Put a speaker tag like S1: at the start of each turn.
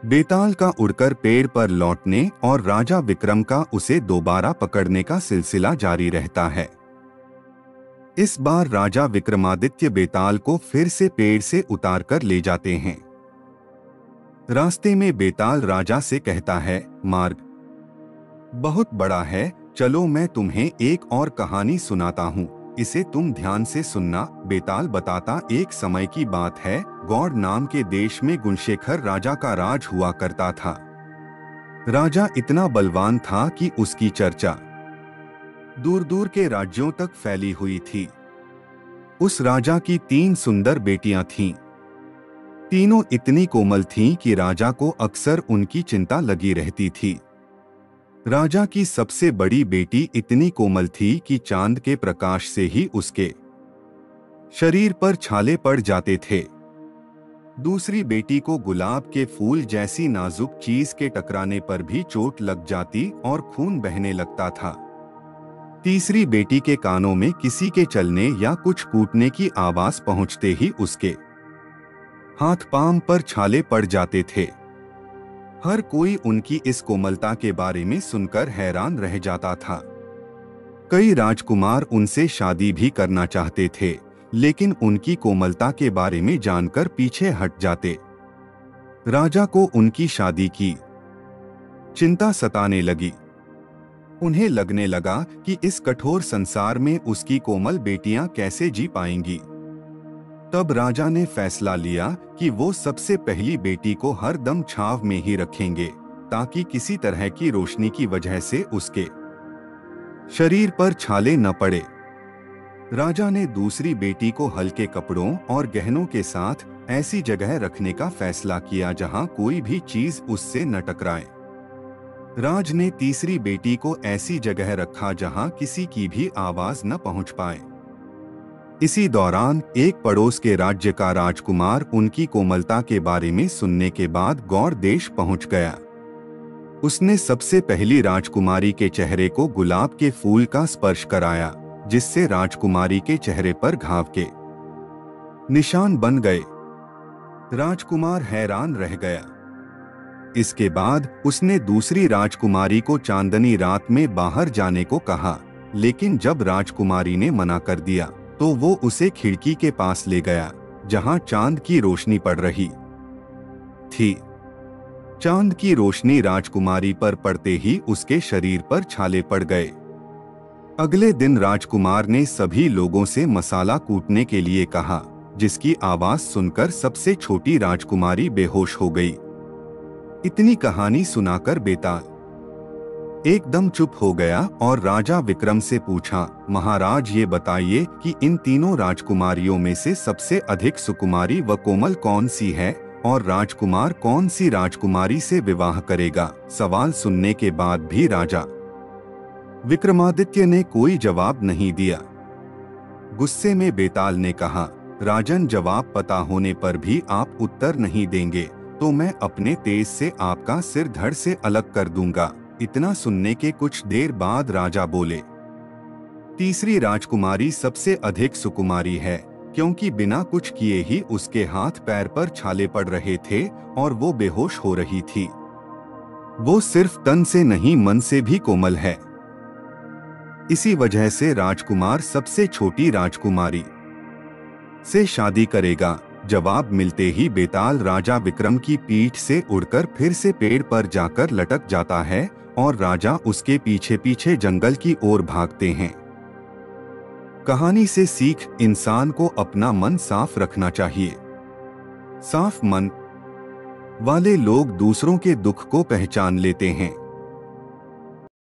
S1: बेताल का उड़कर पेड़ पर लौटने और राजा विक्रम का उसे दोबारा पकड़ने का सिलसिला जारी रहता है। इस बार राजा विक्रमादित्य बेताल को फिर से पेड़ से उतारकर ले जाते हैं। रास्ते में बेताल राजा से कहता है, मार्ग बहुत बड़ा है, चलो मैं तुम्हें एक और कहानी सुनाता हूँ, इसे तुम ध्यान से सुनना। बेताल बताता, एक समय की बात है, गौड़ नाम के देश में गुणशेखर राजा का राज हुआ करता था। राजा इतना बलवान था कि उसकी चर्चा दूर दूर के राज्यों तक फैली हुई थी। उस राजा की 3 सुंदर बेटियां थीं। तीनों इतनी कोमल थीं कि राजा को अक्सर उनकी चिंता लगी रहती थी। राजा की सबसे बड़ी बेटी इतनी कोमल थी कि चांद के प्रकाश से ही उसके शरीर पर छाले पड़ जाते थे। दूसरी बेटी को गुलाब के फूल जैसी नाजुक चीज के टकराने पर भी चोट लग जाती और खून बहने लगता था। तीसरी बेटी के कानों में किसी के चलने या कुछ कूटने की आवाज पहुंचते ही उसके हाथ पांव पर छाले पड़ जाते थे। हर कोई उनकी इस कोमलता के बारे में सुनकर हैरान रह जाता था। कई राजकुमार उनसे शादी भी करना चाहते थे, लेकिन उनकी कोमलता के बारे में जानकर पीछे हट जाते। राजा को उनकी शादी की चिंता सताने लगी। उन्हें लगने लगा कि इस कठोर संसार में उसकी कोमल बेटियां कैसे जी पाएंगी। तब राजा ने फैसला लिया कि वो सबसे पहली बेटी को हर दम छाव में ही रखेंगे, ताकि किसी तरह की रोशनी की वजह से उसके शरीर पर छाले न पड़े। राजा ने दूसरी बेटी को हल्के कपड़ों और गहनों के साथ ऐसी जगह रखने का फैसला किया जहां कोई भी चीज उससे न टकराए। राज ने तीसरी बेटी को ऐसी जगह रखा जहां किसी की भी आवाज न पहुंच पाए। इसी दौरान एक पड़ोस के राज्य का राजकुमार उनकी कोमलता के बारे में सुनने के बाद गौड़ देश पहुंच गया। उसने सबसे पहली राजकुमारी के चेहरे को गुलाब के फूल का स्पर्श कराया, जिससे राजकुमारी के चेहरे पर घाव के निशान बन गए। राजकुमार हैरान रह गया। इसके बाद उसने दूसरी राजकुमारी को चांदनी रात में बाहर जाने को कहा, लेकिन जब राजकुमारी ने मना कर दिया तो वो उसे खिड़की के पास ले गया, जहां चांद की रोशनी पड़ रही थी। चांद की रोशनी राजकुमारी पर पड़ते ही उसके शरीर पर छाले पड़ गए। अगले दिन राजकुमार ने सभी लोगों से मसाला कूटने के लिए कहा, जिसकी आवाज सुनकर सबसे छोटी राजकुमारी बेहोश हो गई। इतनी कहानी सुनाकर बेताल एकदम चुप हो गया और राजा विक्रम से पूछा, महाराज ये बताइए कि इन तीनों राजकुमारियों में से सबसे अधिक सुकुमारी व कोमल कौन सी है, और राजकुमार कौन सी राजकुमारी से विवाह करेगा। सवाल सुनने के बाद भी राजा विक्रमादित्य ने कोई जवाब नहीं दिया। गुस्से में बेताल ने कहा, राजन, जवाब पता होने पर भी आप उत्तर नहीं देंगे तो मैं अपने तेज से आपका सिर धड़ से अलग कर दूंगा। इतना सुनने के कुछ देर बाद राजा बोले, तीसरी राजकुमारी सबसे अधिक सुकुमारी है, क्योंकि बिना कुछ किए ही उसके हाथ पैर पर छाले पड़ रहे थे और वो बेहोश हो रही थी। वो सिर्फ तन से नहीं, मन से भी कोमल है। इसी वजह से राजकुमार सबसे छोटी राजकुमारी से शादी करेगा। जवाब मिलते ही बेताल राजा विक्रम की पीठ से उड़कर फिर से पेड़ पर जाकर लटक जाता है और राजा उसके पीछे पीछे जंगल की ओर भागते हैं। कहानी से सीख, इंसान को अपना मन साफ रखना चाहिए। साफ मन वाले लोग दूसरों के दुख को पहचान लेते हैं।